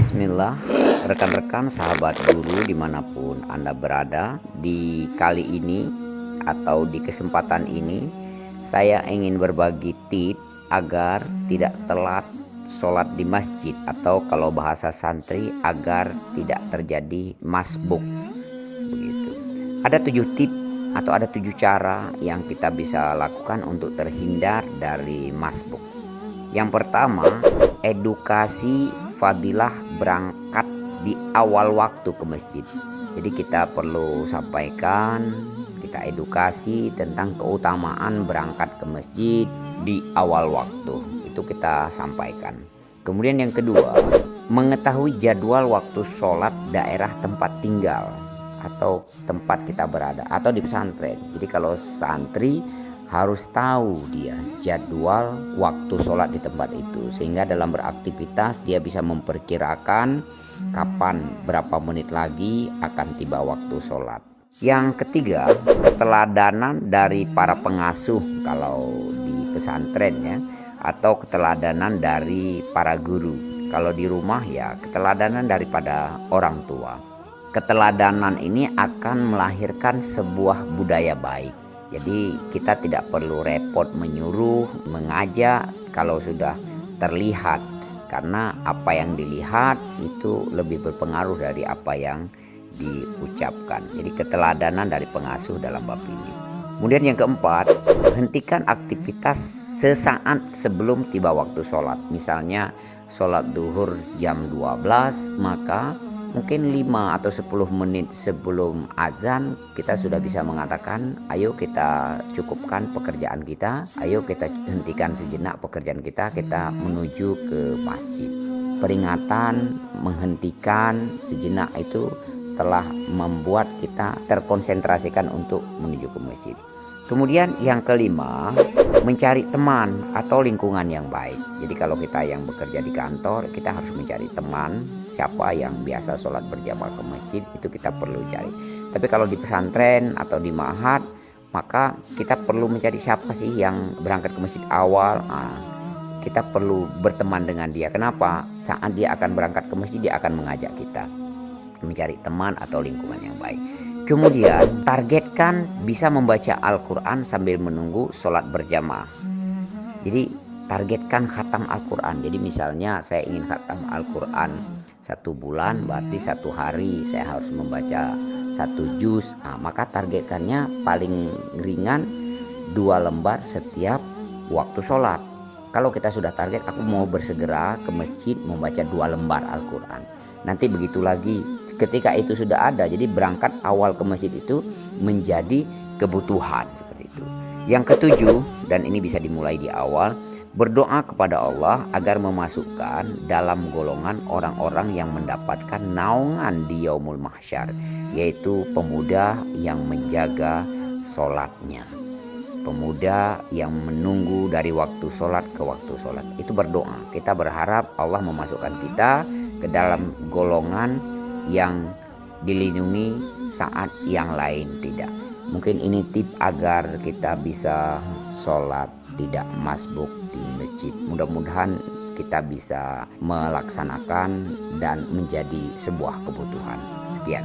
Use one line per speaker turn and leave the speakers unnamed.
Bismillah, rekan-rekan sahabat guru dimanapun Anda berada. Di kali ini atau di kesempatan ini saya ingin berbagi tips agar tidak telat sholat di masjid, atau kalau bahasa santri agar tidak terjadi masbuk. Begitu. Ada 7 tips atau ada 7 cara yang kita bisa lakukan untuk terhindar dari masbuk. Yang pertama, edukasi fadilah berangkat di awal waktu ke masjid. Jadi kita perlu sampaikan, kita edukasi tentang keutamaan berangkat ke masjid di awal waktu. Itu kita sampaikan. Kemudian yang kedua, mengetahui jadwal waktu sholat daerah tempat tinggal atau tempat kita berada atau di pesantren. Jadi kalau santri harus tahu dia jadwal waktu sholat di tempat itu, sehingga dalam beraktivitas dia bisa memperkirakan kapan berapa menit lagi akan tiba waktu sholat. Yang ketiga, keteladanan dari para pengasuh kalau di pesantren ya, atau keteladanan dari para guru. Kalau di rumah ya keteladanan daripada orang tua. Keteladanan ini akan melahirkan sebuah budaya baik. Jadi kita tidak perlu repot menyuruh, mengajak kalau sudah terlihat. Karena apa yang dilihat itu lebih berpengaruh dari apa yang diucapkan. Jadi keteladanan dari pengasuh dalam bab ini. Kemudian yang keempat, hentikan aktivitas sesaat sebelum tiba waktu sholat. Misalnya sholat duhur jam 12, maka mungkin 5 atau 10 menit sebelum azan kita sudah bisa mengatakan, ayo kita cukupkan pekerjaan kita, ayo kita hentikan sejenak pekerjaan kita menuju ke masjid. Peringatan menghentikan sejenak itu telah membuat kita terkonsentrasikan untuk menuju ke masjid. Kemudian yang kelima, mencari teman atau lingkungan yang baik. Jadi kalau kita yang bekerja di kantor, kita harus mencari teman, siapa yang biasa sholat berjamaah ke masjid, itu kita perlu cari. Tapi kalau di pesantren atau di ma'had, maka kita perlu mencari siapa sih yang berangkat ke masjid awal. Kita perlu berteman dengan dia. Kenapa? Saat dia akan berangkat ke masjid, dia akan mengajak kita mencari teman atau lingkungan yang baik. Kemudian targetkan bisa membaca Al-Quran sambil menunggu sholat berjamaah. Jadi targetkan khatam Al-Quran. Jadi misalnya saya ingin khatam Al-Quran 1 bulan, berarti 1 hari saya harus membaca 1 juz. Maka targetkannya paling ringan 2 lembar setiap waktu sholat. Kalau kita sudah target, aku mau bersegera ke masjid membaca 2 lembar Al-Quran. Nanti begitu lagi. Ketika itu sudah ada, jadi berangkat awal ke masjid itu menjadi kebutuhan seperti itu. Yang ketujuh, dan ini bisa dimulai di awal, berdoa kepada Allah agar memasukkan dalam golongan orang-orang yang mendapatkan naungan di yaumul mahsyar, yaitu pemuda yang menjaga sholatnya, pemuda yang menunggu dari waktu sholat ke waktu sholat. Itu berdoa, kita berharap Allah memasukkan kita ke dalam golongan yang dilindungi saat yang lain tidak. Mungkin ini tips agar kita bisa sholat tidak masbuk di masjid. Mudah-mudahan kita bisa melaksanakan dan menjadi sebuah kebutuhan. Sekian.